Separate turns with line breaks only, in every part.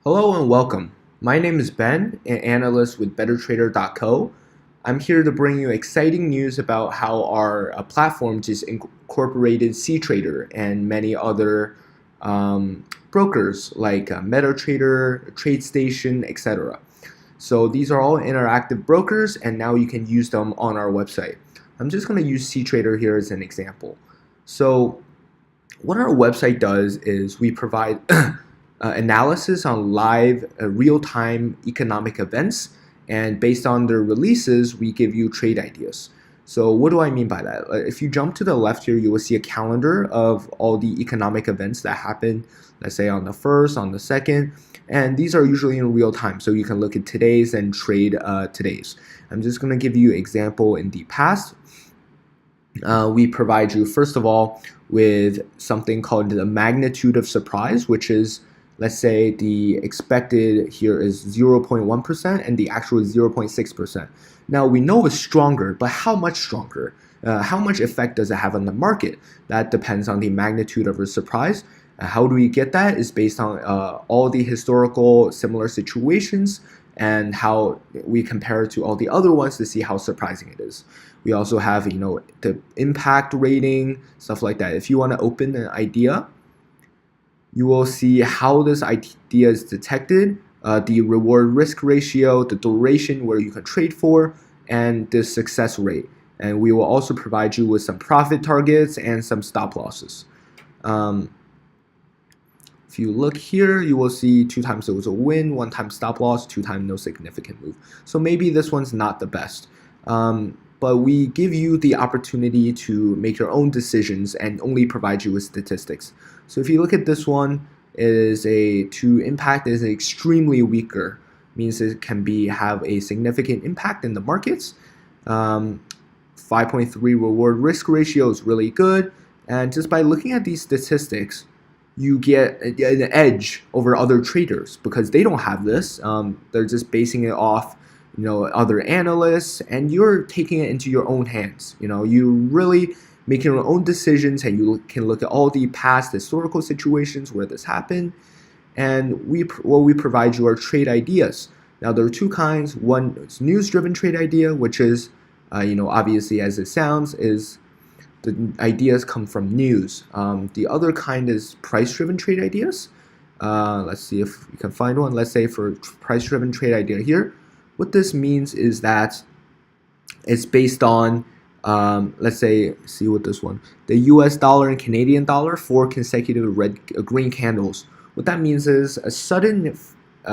Hello and welcome. My name is Ben, an analyst with BetterTrader.co. I'm here to bring you exciting news about how our platform just incorporated CTrader and many other brokers like MetaTrader, TradeStation, etc. So these are all interactive brokers, and now you can use them on our website. I'm just going to use CTrader here as an example. So what our website does is we provide analysis on live real-time economic events, and based on their releases we give you trade ideas. So what do I mean by that? If you jump to the left here, you will see a calendar of all the economic events that happen, let's say on the 1st, on the 2nd, and these are usually in real time, so you can look at today's and trade today's. I'm just going to give you an example in the past. We provide you, first of all, with something called the magnitude of surprise, which is, let's say the expected here is 0.1% and the actual is 0.6%. Now we know it's stronger, but how much stronger? How much effect does it have on the market? That depends on the magnitude of a surprise. How do we get that? Is based on all the historical similar situations and how we compare it to all the other ones to see how surprising it is. We also have, the impact rating, stuff like that. If you want to open an idea, you will see how this idea is detected, the reward risk ratio, the duration where you can trade for, and the success rate. And we will also provide you with some profit targets and some stop losses. If you look here, you will see 2 times it was a win, 1 time stop loss, 2 times no significant move. So maybe this one's not the best. But we give you the opportunity to make your own decisions and only provide you with statistics. So if you look at this one, to impact is extremely weaker, means it can have a significant impact in the markets. 5.3 reward risk ratio is really good, and just by looking at these statistics, you get an edge over other traders because they don't have this. They're just basing it off other analysts, and you're taking it into your own hands. You really making your own decisions, and you can look at all the past historical situations where this happened, and what we provide you are trade ideas. Now there are 2 kinds. One is news-driven trade idea, which is obviously, as it sounds, is the ideas come from news. The other kind is price-driven trade ideas. Let's see if we can find one. Let's say for price-driven trade idea here, what this means is that it's based on, let's say, see what this one, the US dollar and Canadian dollar, 4 consecutive green candles. What that means is a sudden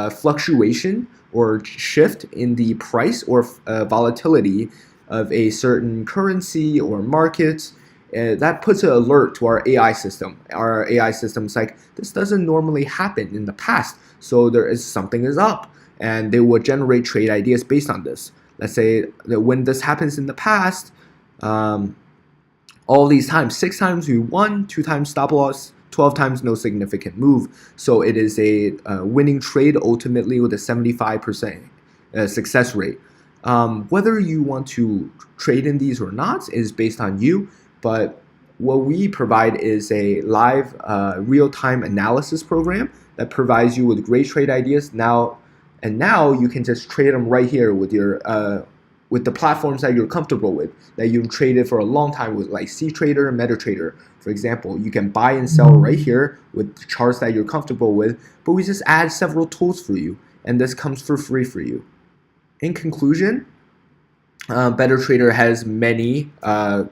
fluctuation or shift in the price or volatility of a certain currency or market. That puts an alert to our AI system. Our AI system is like, this doesn't normally happen in the past, so something is up, and they will generate trade ideas based on this. Let's say that when this happens in the past, all these times, 6 times we won, 2 times stop loss, 12 times no significant move. So it is a winning trade ultimately with a 75% success rate. Whether you want to trade in these or not is based on you, but what we provide is a live real-time analysis program that provides you with great trade ideas now you can just trade them right here with your with the platforms that you're comfortable with, that you've traded for a long time with, like CTrader and MetaTrader. For example, you can buy and sell right here with the charts that you're comfortable with, but we just add several tools for you, and this comes for free for you. In conclusion, BetterTrader has many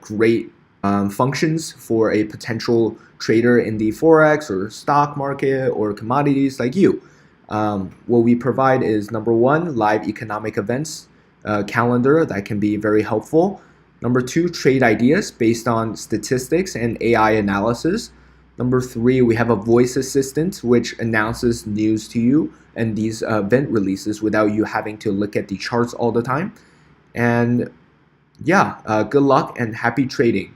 great functions for a potential trader in the forex or stock market or commodities like you. What we provide is, number 1, live economic events calendar that can be very helpful. Number 2, trade ideas based on statistics and AI analysis. Number 3, we have a voice assistant which announces news to you and these event releases without you having to look at the charts all the time. And yeah, good luck and happy trading.